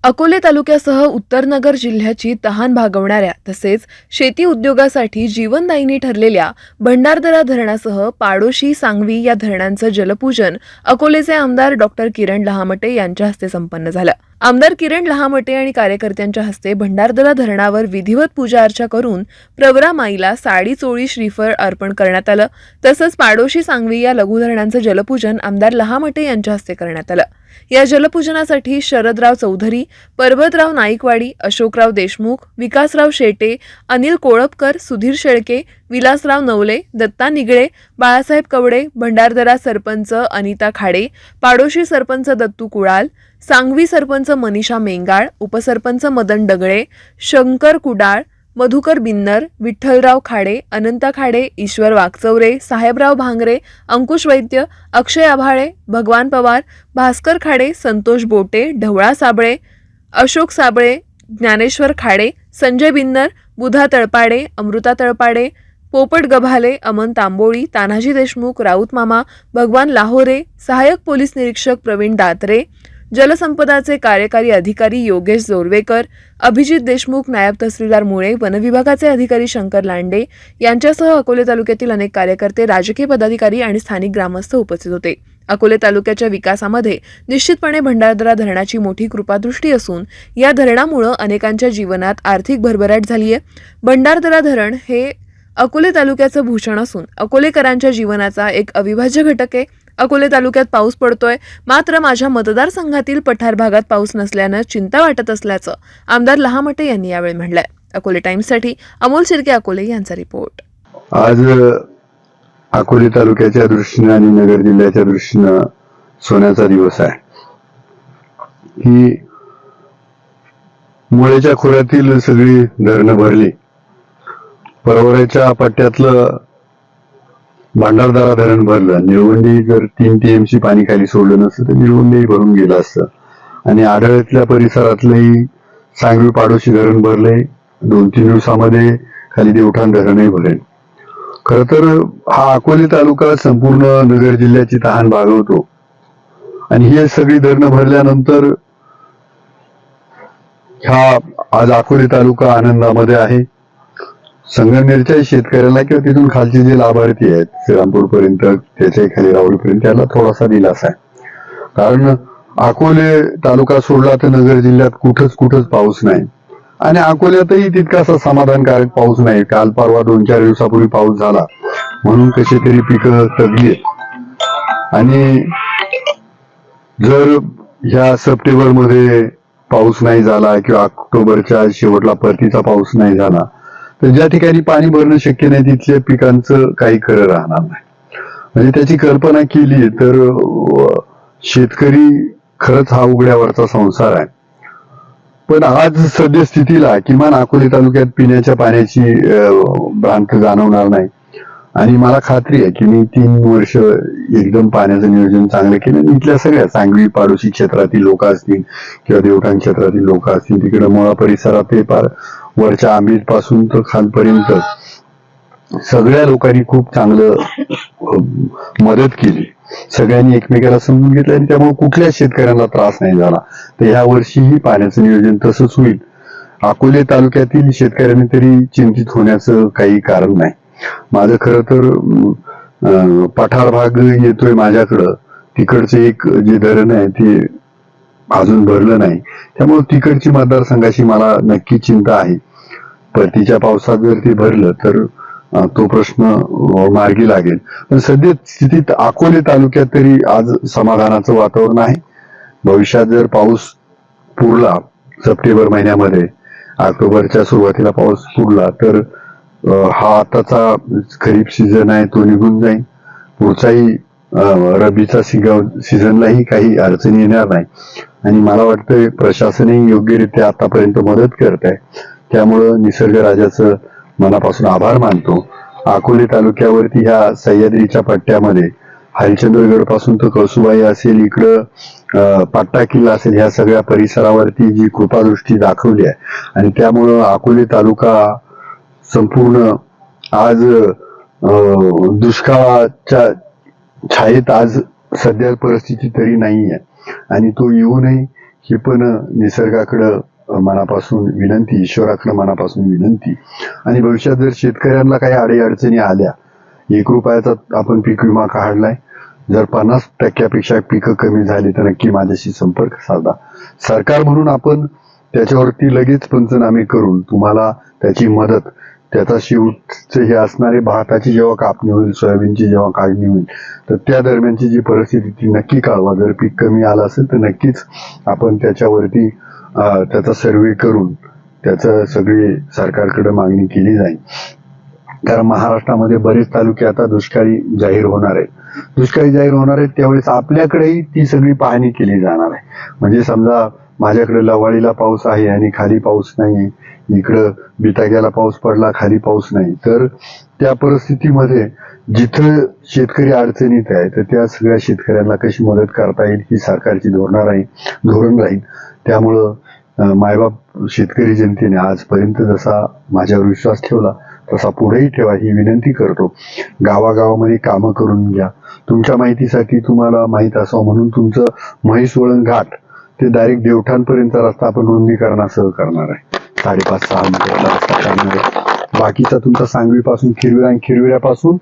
अकोले तालुक्यासह उत्तरनगर जिल्ह्याची तहान भागवणाऱ्या तसेच शेती उद्योगासाठी जीवनदायिनी ठरलेल्या भंडारदरा धरणासह पाडोशी सांगवी या धरणांचं जलपूजन अकोलेचे आमदार डॉक्टर किरण लहामटे यांच्या हस्ते संपन्न झालं. आमदार किरण लहामटे आणि कार्यकर्त्यांच्या हस्ते भंडारदरा धरणावर विधिवत पूजा अर्चा करून प्रवरा माईला साडी चोळी श्रीफळ अर्पण करण्यात आलं. तसंच पाडोशी सांगवी या लघु धरणांचं जलपूजन आमदार लहामटे यांच्या हस्ते करण्यात आलं. या जलपूजनासाठी शरदराव चौधरी, पर्वतराव नाईकवाडी, अशोकराव देशमुख, विकासराव शेटे, अनिल कोळपकर, सुधीर शेळके, विलासराव नवले, दत्ता निगळे, बाळासाहेब कवडे, भंडारदरा सरपंच अनिता खाडे, पाडोशी सरपंच दत्तू कुळाल, सांगवी सरपंच मनीषा मेंगाळ, उपसरपंच मदन डगळे, शंकर कुडाळ, मधुकर बिन्नर, विठ्ठलराव खाडे, अनंता खाडे, ईश्वर वाकचौरे, साहेबराव भांगरे, अंकुश वैद्य, अक्षय आभाळे, भगवान पवार, भास्कर खाडे, संतोष बोटे, ढवळा साबळे, अशोक साबळे, ज्ञानेश्वर खाडे, संजय बिन्नर, बुधा तळपाडे, अमृता तळपाडे, पोपट गभाले, अमन तांबोळी, तानाजी देशमुख, राऊत मामा, भगवान लाहोरे, सहाय्यक पोलीस निरीक्षक प्रवीण दात्रे, जलसंपदाचे कार्यकारी अधिकारी योगेश जोरवेकर, अभिजित देशमुख, नायब तहसीलदार मुळे, वनविभागाचे अधिकारी शंकर लांडे यांच्यासह अकोले तालुक्यातील अनेक कार्यकर्ते, राजकीय पदाधिकारी आणि स्थानिक ग्रामस्थ उपस्थित होते. अकोले तालुक्याच्या विकासामध्ये निश्चितपणे भंडारदरा धरणाची मोठी कृपादृष्टी असून या धरणामुळे अनेकांच्या जीवनात आर्थिक भरभराट झाली आहे. भंडारदरा धरण हे अकोले तालुक्याचं भूषण असून अकोलेकरांच्या जीवनाचा एक अविभाज्य घटक आहे. अकोले तालुक्यात पाऊस पडतोय, मात्र माझ्या मतदारसंघातील पठार भागात पाऊस नसल्यानं चिंता वाटत असल्याचं आमदार लहामटे यांनी यावेळी म्हटलंय. अकोले टाइम्ससाठी अमोल शिर्के, अकोले यांचा रिपोर्ट. आज अकोले तालुक्याच्या दृष्टीने आणि नगर जिल्ह्याच्या दृष्टीनं सोन्याचा दिवस आहे. ही मुळेच्या खोऱ्यातील सगळी धरणं भरली. परवऱ्याच्या पट्ट्यातलं भंडारदरा धरण भरलं. निळवंडी जर 3 TMC पाणी खाली सोडलं नसतं तर निळवंडी भरून गेलं असतं. आणि आढळतल्या परिसरातलंही सांगवी पाडोशी धरण भरले. 2-3 दिवसामध्ये खाली देवठाण धरणही भरेल. खर तर हा अकोले तालुका संपूर्ण नगर जिल्ह्याची तहान भागवतो. आणि ही सगळी धरणं भरल्यानंतर हा आज अकोले तालुका आनंदामध्ये आहे. संगमनेरच्या शेतकऱ्यांना किंवा तिथून खालचे जे लाभार्थी आहेत श्रीरामपूर पर्यंत त्याच्या खाली राहुरीपर्यंत त्याला थोडासा दिलासा आहे. कारण अकोले तालुका सोडला तर नगर जिल्ह्यात कुठंच पाऊस नाही. आणि अकोल्यातही तितकासा समाधानकारक पाऊस नाही. काल परवा 2-4 दिवसापूर्वी पाऊस झाला म्हणून कशी तरी पिकं तगली. आणि जर ह्या सप्टेंबर मध्ये पाऊस नाही झाला किंवा ऑक्टोबरच्या शेवटला परतीचा पाऊस नाही झाला तर ज्या ठिकाणी पाणी भरणं शक्य नाही तिथल्या पिकांचं काही खरं राहणार नाही. म्हणजे त्याची कल्पना केली तर शेतकरी खरंच हा उघड्यावरचा संसार आहे. पण आज सद्यस्थितीला किमान अकोले तालुक्यात पिण्याच्या पाण्याची भ्रांत जाणवणार नाही. आणि मला खात्री आहे की मी 3 वर्ष एकदम पाण्याचं नियोजन चांगलं केलं. आणि इथल्या सगळ्या सांगवी पाडोशी क्षेत्रातील लोक असतील किंवा देवठाण क्षेत्रातील लोक असतील, तिकडे मुळा परिसरात ते पार वरच्या आंबीत पासून तर खालपर्यंत सगळ्या लोकांनी खूप चांगलं मदत केली. सगळ्यांनी एकमेकाला समजून घेतलं आणि त्यामुळे कुठल्या शेतकऱ्यांना त्रास नाही झाला. तर ह्या वर्षीही पाण्याचं नियोजन तसंच होईल. अकोले तालुक्यातील शेतकऱ्यांनी तरी चिंतित होण्याचं काही कारण नाही. माझं खरं तर पठार भाग येतोय माझ्याकडं. तिकडचं एक जे धरण आहे ते अजून भरलं नाही. त्यामुळे तिकडची मतदारसंघाची मला नक्की चिंता आहे. परतीच्या पावसात जर ते भरलं तर तो प्रश्न मार्गी लागेल. पण सध्या स्थितीत अकोले तालुक्यात तरी आज समाधानाचं वातावरण आहे. भविष्यात जर पाऊस पुरला सप्टेंबर महिन्यामध्ये, ऑक्टोबरच्या सुरुवातीला पाऊस पुरला तर हा आताचा खरीप सीझन आहे तो निघून जाईल. पुढचाही रब्बीचा सीझनलाही काही अडचणी येणार नाही. आणि मला वाटतं प्रशासनही योग्यरित्या आतापर्यंत मदत करत आहे. त्यामुळं निसर्ग राजाचं मनापासून आभार मानतो. अकोले तालुक्यावरती ह्या सह्याद्रीच्या पट्ट्यामध्ये हरिश्चंद्रगड पासून तर कळसुबाई असेल, इकडं पाट्टा किल्ला असेल, ह्या सगळ्या परिसरावरती जी कृपादृष्टी दाखवली आहे आणि त्यामुळं अकोले तालुका संपूर्ण आज दुष्काळाच्या छायेत आज सध्या परिस्थिती तरी नाही आहे. आणि तो येऊ नये ही पण निसर्गाकडं मनापासून विनंती, ईश्वराकडे मनापासून विनंती. आणि भविष्यात जर शेतकऱ्यांना काही अडीअडचणी आल्या, 1 रुपयाचा आपण पीक विमा काढलाय, जर 50% पिकं कमी झाली तर नक्की माझ्याशी संपर्क साधा. सरकार म्हणून आपण त्याच्यावरती लगेच पंचनामे करून तुम्हाला त्याची मदत, त्याचा शेवटचे हे असणारे भाताची जेव्हा कापणी होईल, सोयाबीनची जेव्हा काढणी होईल, तर त्या दरम्यानची जी परिस्थिती ती नक्की कळवा. जर पीक कमी आलं असेल तर नक्कीच आपण त्याच्यावरती त्याचा सर्वे करून त्याचं सगळी सरकारकडे मागणी केली जाईल. कारण महाराष्ट्रामध्ये बरेच तालुके आता दुष्काळी जाहीर होणार आहेत. दुष्काळी जाहीर होणार आहेत त्यावेळेस आपल्याकडेही ती सगळी पाहणी केली जाणार आहे. म्हणजे समजा माझ्याकडे लवाळीला पाऊस आहे आणि खाली पाऊस नाही, इकडं बिटाग्याला पाऊस पडला, खाली पाऊस नाही, तर त्या परिस्थितीमध्ये जिथं शेतकरी अडचणीत आहे तर त्या सगळ्या शेतकऱ्यांना कशी मदत करता येईल ही सरकारची धोरण राहील. त्यामुळं मायबाप शेतकरी जनतेने आजपर्यंत जसा माझ्यावर विश्वास ठेवला तसा पुढेही ठेवा ही विनंती करतो. गावागावामध्ये कामं करून घ्या. तुमच्या माहितीसाठी तुम्हाला माहित असावं म्हणून तुमचं म्हैसवळण घाट ते डायरेक्ट देवठाणपर्यंतचा रस्ता आपण रुंदीकरणासह करणार आहे. 5.5-6 मीटरचा रस्ता करणार आहे. बाकीचा तुमचा सांगवीपासून खिरविरा आणि खिरविऱ्यापासून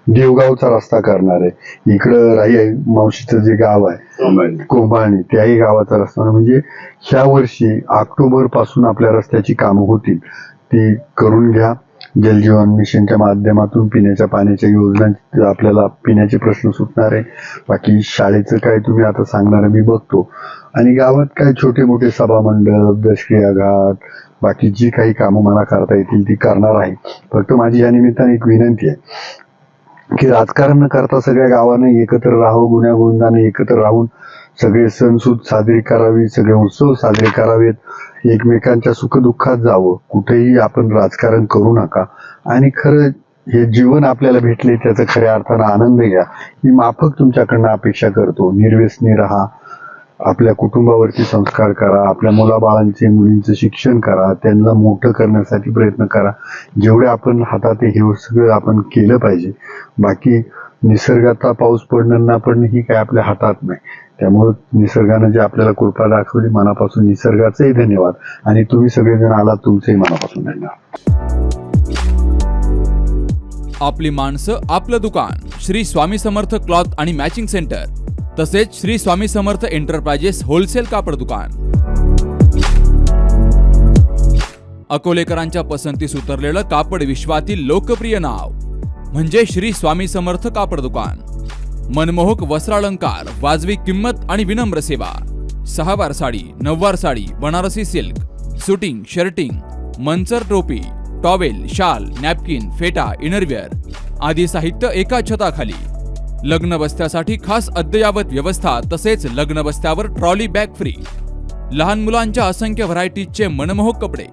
देवगावचा रस्ता करणार आहे. इकडं राही मावशीचं जे गाव आहे कोंभाळणी, त्याही गावाचा रस्ता. म्हणजे ह्या वर्षी ऑक्टोबर पासून आपल्या रस्त्याची कामं होतील, ती करून घ्या. जलजीवन मिशनच्या माध्यमातून पिण्याच्या पाण्याच्या योजना आपल्याला पिण्याचे प्रश्न सुटणार आहे. बाकी शाळेचं काय तुम्ही आता सांगणार मी बघतो. आणि गावात काय छोटे मोठे सभामंडप, दशक्रिया घाट, बाकी जी काही कामं मला करता येतील ती करणार आहे. फक्त माझी या निमित्ताने एक विनंती आहे की राजकारण न करता सगळ्या गावाने एकत्र राहावं, गुण्यागोविंदाने एकत्र राहून सगळे सणसूद साजरे करावे, सगळे उत्सव साजरे करावेत, एकमेकांच्या सुखदुःखात जावं. कुठेही आपण राजकारण करू नका आणि खरं हे जीवन आपल्याला भेटले त्याचा खऱ्या अर्थानं आनंद घ्या ही माफक तुमच्याकडनं अपेक्षा करतो. निर्व्यसनी राहा, आपल्या कुटुंबावरती संस्कार करा, आपल्या मुलाबाळांचे मुलींचं शिक्षण करा, त्यांना मोठं करण्यासाठी प्रयत्न करा. जेवढे आपण हातात हे सगळं आपण केलं पाहिजे. बाकी निसर्गाचा पाऊस पडणं ना पडणं ही काय आपल्या हातात नाही. त्यामुळे निसर्गानं जे आपल्याला कृपा दाखवली, मनापासून निसर्गाचंही धन्यवाद. आणि तुम्ही सगळेजण आलात, तुमचंही मनापासून धन्यवाद. आपली माणसं आपलं दुकान श्री स्वामी समर्थ क्लॉथ आणि मॅचिंग सेंटर, तसेच श्री स्वामी समर्थ एंटरप्राइजेस होलसेल कापड दुकान. अकोलेकरांच्या पसंतीस उतरलेलं कापड विश्वातील लोकप्रिय नाव म्हणजे श्री स्वामी समर्थ कापड दुकान. मनमोहक वस्त्रालंकार, वाजवी किंमत आणि विनम्र सेवा. 6 वार साडी, 9 वार sari, Banarasi silk, suiting, shirting, Manchar टोपी, टॉवेल, शाल, नॅपकिन, फेटा, इनरवेअर आदी साहित्य एका छताखाली. लग्न बस्त्यासाठी खास अद्ययावत व्यवस्था, तसेच लग्न बस्त्यावर ट्रॉली बॅग फ्री. लहान मुलांच्या असंख्य व्हरायटीजचे मनमोहक कपडे.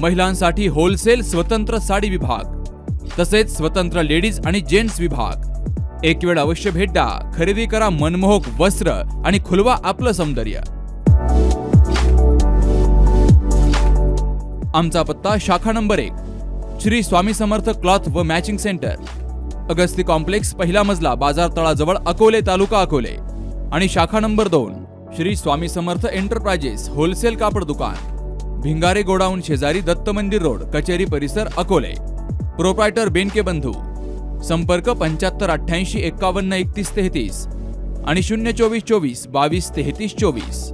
महिलांसाठी होलसेल स्वतंत्र साडी विभाग, तसेच स्वतंत्र लेडीज आणि जेंट्स विभाग. एक वेळ अवश्य भेट द्या. खरेदी करा मनमोहक वस्त्र आणि खुलवा आपलं सौंदर्य. आमचा पत्ता शाखा नंबर 1 श्री स्वामी समर्थ क्लॉथ व मॅचिंग सेंटर, अगस्ती कॉम्प्लेक्स, पहिला मजला, बाजार तळाजवळ, अकोले, तालुका अकोले. आणि शाखा number 2 Shri Swami Samarth enterprises wholesale कापड दुकान, भिंगारे गोडाऊन शेजारी, दत्त मंदिर रोड, कचेरी परिसर, अकोले. प्रोप्रायटर बेनके बंधू. संपर्क 75 88 51 31 33 आणि 024 24 22 33 24.